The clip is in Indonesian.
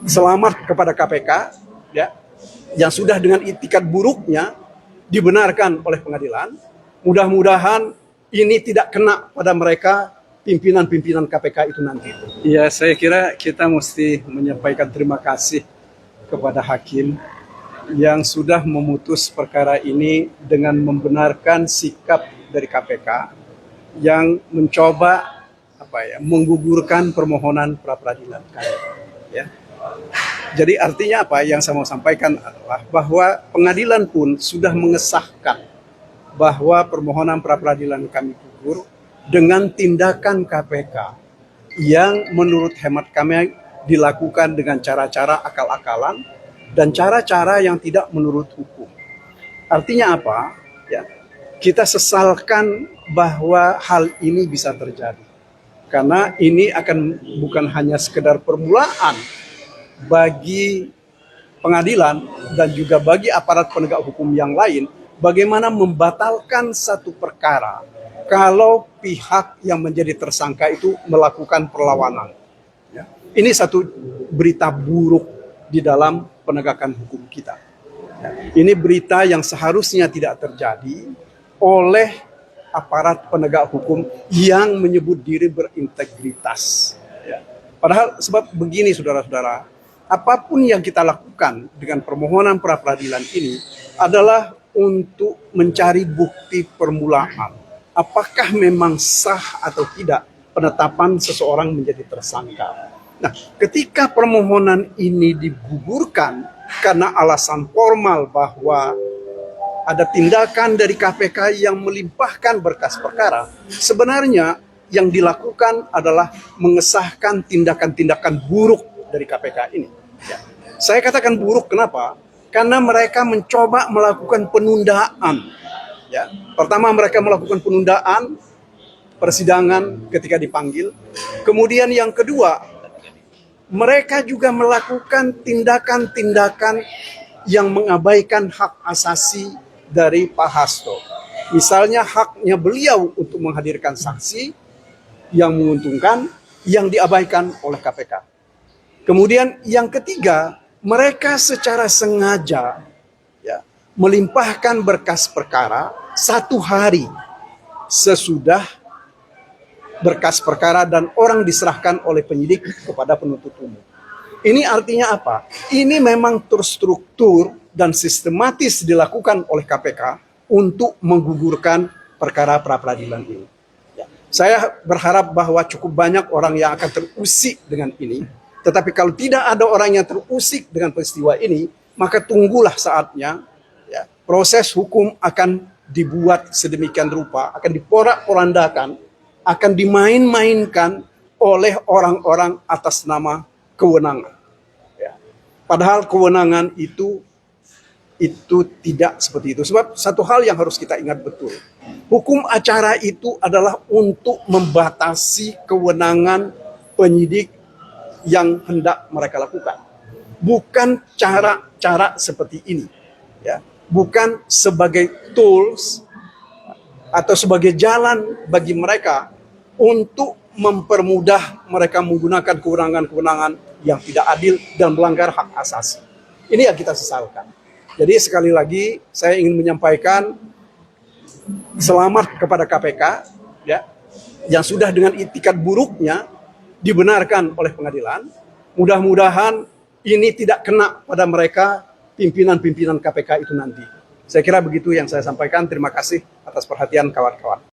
selamat kepada KPK ya, yang sudah dengan itikat buruknya dibenarkan oleh pengadilan. Mudah-mudahan ini tidak kena pada mereka pimpinan-pimpinan KPK itu nanti. Ya, saya kira kita mesti menyampaikan terima kasih kepada hakim yang sudah memutus perkara ini dengan membenarkan sikap dari KPK yang mencoba menggugurkan permohonan pra peradilan kami. Ya. Jadi artinya apa yang saya mau sampaikan adalah bahwa pengadilan pun sudah mengesahkan bahwa permohonan pra peradilan kami gugur dengan tindakan KPK yang menurut hemat kami dilakukan dengan cara-cara akal-akalan dan cara-cara yang tidak menurut hukum. Artinya apa? Ya, kita sesalkan bahwa hal ini bisa terjadi. Karena ini akan bukan hanya sekedar permulaan bagi pengadilan dan juga bagi aparat penegak hukum yang lain, bagaimana membatalkan satu perkara kalau pihak yang menjadi tersangka itu melakukan perlawanan. Ya. Ini satu berita buruk di dalam penegakan hukum kita. Ya. Ini berita yang seharusnya tidak terjadi oleh aparat penegak hukum yang menyebut diri berintegritas. Ya. Padahal sebab begini saudara-saudara, apapun yang kita lakukan dengan permohonan pra peradilan ini adalah untuk mencari bukti permulaan. Apakah memang sah atau tidak penetapan seseorang menjadi tersangka. Nah, ketika permohonan ini digugurkan karena alasan formal bahwa ada tindakan dari KPK yang melimpahkan berkas perkara, sebenarnya yang dilakukan adalah mengesahkan tindakan-tindakan buruk dari KPK ini. Ya. Saya katakan buruk kenapa? Karena mereka mencoba melakukan penundaan. Ya. Pertama mereka melakukan penundaan persidangan ketika dipanggil. Kemudian yang kedua, mereka juga melakukan tindakan-tindakan yang mengabaikan hak asasi dari Pak Hasto. Misalnya haknya beliau untuk menghadirkan saksi yang menguntungkan, yang diabaikan oleh KPK. Kemudian yang ketiga, mereka secara sengaja ya, melimpahkan berkas perkara 1 hari sesudah berkas perkara dan orang diserahkan oleh penyidik kepada penuntut umum. Ini artinya apa? Ini memang terstruktur dan sistematis dilakukan oleh KPK untuk menggugurkan perkara pra peradilan ini. Ya. Saya berharap bahwa cukup banyak orang yang akan terusik dengan ini. Tetapi kalau tidak ada orang yang terusik dengan peristiwa ini, maka tunggulah saatnya ya, proses hukum akan dibuat sedemikian rupa, akan diporak-porandakan, akan dimain-mainkan oleh orang-orang atas nama kewenangan. Ya. Padahal kewenangan itu tidak seperti itu. Sebab satu hal yang harus kita ingat betul. Hukum acara itu adalah untuk membatasi kewenangan penyidik yang hendak mereka lakukan. Bukan cara-cara seperti ini. Ya. Bukan sebagai tools atau sebagai jalan bagi mereka untuk mempermudah mereka menggunakan kewenangan-kewenangan yang tidak adil dan melanggar hak asasi. Ini yang kita sesalkan. Jadi sekali lagi saya ingin menyampaikan selamat kepada KPK ya, yang sudah dengan itikat buruknya dibenarkan oleh pengadilan. Mudah-mudahan ini tidak kena pada mereka pimpinan-pimpinan KPK itu nanti. Saya kira begitu yang saya sampaikan. Terima kasih atas perhatian kawan-kawan.